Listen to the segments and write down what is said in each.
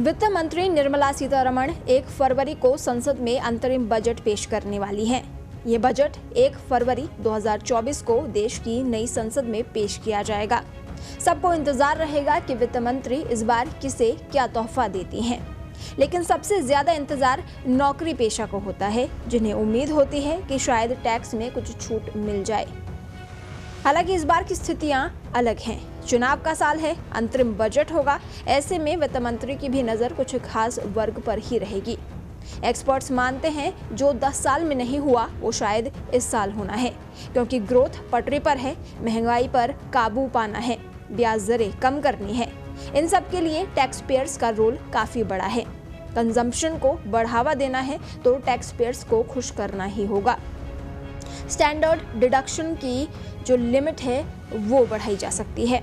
वित्त मंत्री निर्मला सीतारमण 1 फरवरी को संसद में अंतरिम बजट पेश करने वाली हैं। ये बजट 1 फरवरी 2024 को देश की नई संसद में पेश किया जाएगा। सबको इंतजार रहेगा कि वित्त मंत्री इस बार किसे क्या तोहफा देती हैं। लेकिन सबसे ज्यादा इंतजार नौकरी पेशा को होता है, जिन्हें उम्मीद होती है कि शायद टैक्स में कुछ छूट मिल जाए। हालांकि इस बार की स्थितियां अलग हैं। चुनाव का साल है, अंतरिम बजट होगा। ऐसे में वित्त मंत्री की भी नजर कुछ खास वर्ग पर ही रहेगी। एक्सपर्ट्स मानते हैं जो 10 साल में नहीं हुआ वो शायद इस साल होना है, क्योंकि ग्रोथ पटरी पर है, महंगाई पर काबू पाना है, ब्याज दरें कम करनी है। इन सब के लिए टैक्स पेयर्स का रोल काफी बड़ा है। कंजम्पशन को बढ़ावा देना है तो टैक्स पेयर्स को खुश करना ही होगा। स्टैंडर्ड डिडक्शन की जो लिमिट है वो बढ़ाई जा सकती है।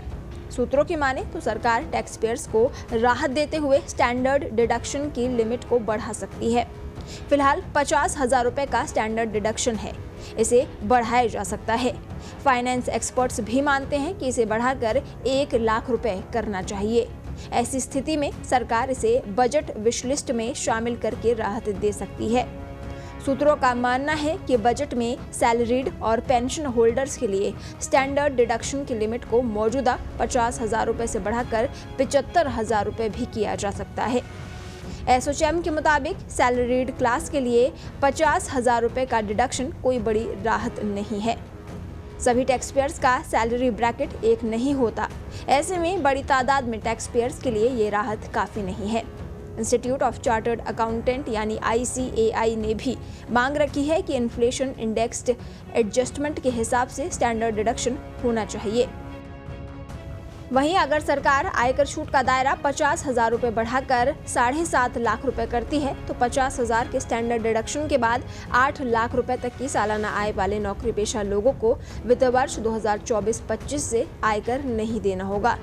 सूत्रों की माने तो सरकार टैक्स पेयर्स को राहत देते हुए स्टैंडर्ड डिडक्शन की लिमिट को बढ़ा सकती है। फिलहाल 50,000 रुपए का स्टैंडर्ड डिडक्शन है, इसे बढ़ाया जा सकता है। फाइनेंस एक्सपर्ट्स भी मानते हैं कि इसे बढ़ाकर 1 लाख रुपए करना चाहिए। ऐसी स्थिति में सरकार इसे बजट विश लिस्ट में शामिल करके राहत दे सकती है। सूत्रों का मानना है कि बजट में सैलरीड और पेंशन होल्डर्स के लिए स्टैंडर्ड डिडक्शन की लिमिट को मौजूदा 50,000 रुपए से बढ़ाकर 75,000 रुपए भी किया जा सकता है। एसोचैम के मुताबिक सैलरीड क्लास के लिए 50,000 रुपए का डिडक्शन कोई बड़ी राहत नहीं है। सभी टैक्स पेयर्स का सैलरी ब्रैकेट एक नहीं होता। ऐसे में बड़ी तादाद में टैक्स पेयर्स के लिए ये राहत काफी नहीं है। इंस्टीट्यूट ऑफ चार्टर्ड अकाउंटेंट यानी ICAI ने भी मांग रखी है कि इन्फ्लेशन इंडेक्स्ड एडजस्टमेंट के हिसाब से स्टैंडर्ड डिडक्शन होना चाहिए। वहीं अगर सरकार आयकर छूट का दायरा 50,000 रुपए बढ़ाकर 7.5 लाख रुपए करती है तो 50,000 के स्टैंडर्ड डिडक्शन के बाद 8 लाख रुपए तक की सालाना आय वाले नौकरी पेशा लोगों को वित्त वर्ष 2024-25 से आयकर नहीं देना होगा।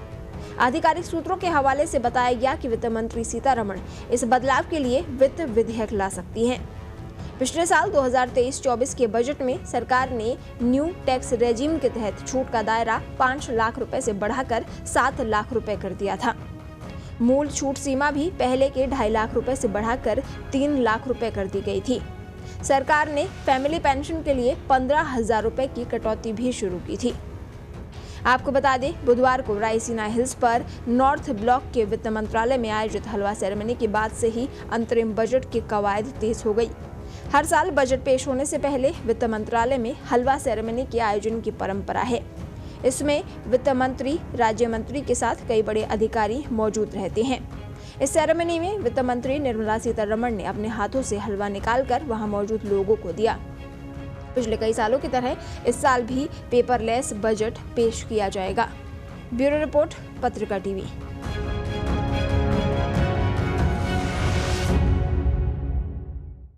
आधिकारिक सूत्रों के हवाले से बताया गया कि वित्त मंत्री सीतारमण इस बदलाव के लिए वित्त विधेयक ला सकती हैं। पिछले साल 2023-24 के बजट में सरकार ने न्यू टैक्स रेजिम के तहत छूट का दायरा 5 लाख रुपए से बढ़ाकर 7 लाख रुपए कर दिया था। मूल छूट सीमा भी पहले के 2.5 लाख रुपए से बढ़ाकर 3 लाख रुपए कर दी गई थी। सरकार ने फैमिली पेंशन के लिए 15,000 रुपए की कटौती भी शुरू की थी। आपको बता दें, बुधवार को रायसीना हिल्स पर नॉर्थ ब्लॉक के वित्त मंत्रालय में आयोजित हलवा सेरेमनी के बाद से ही अंतरिम बजट की कवायद तेज हो गई। हर साल बजट पेश होने से पहले वित्त मंत्रालय में हलवा सेरेमनी के आयोजन की परंपरा है। इसमें वित्त मंत्री, राज्य मंत्री के साथ कई बड़े अधिकारी मौजूद रहते हैं। इस सेरेमनी में वित्त मंत्री निर्मला सीतारमण ने अपने हाथों से हलवा निकालकर वहां मौजूद लोगों को दिया। पिछले कई सालों की तरह इस साल भी पेपरलेस बजट पेश किया जाएगा। ब्यूरो रिपोर्ट, पत्रिका टीवी।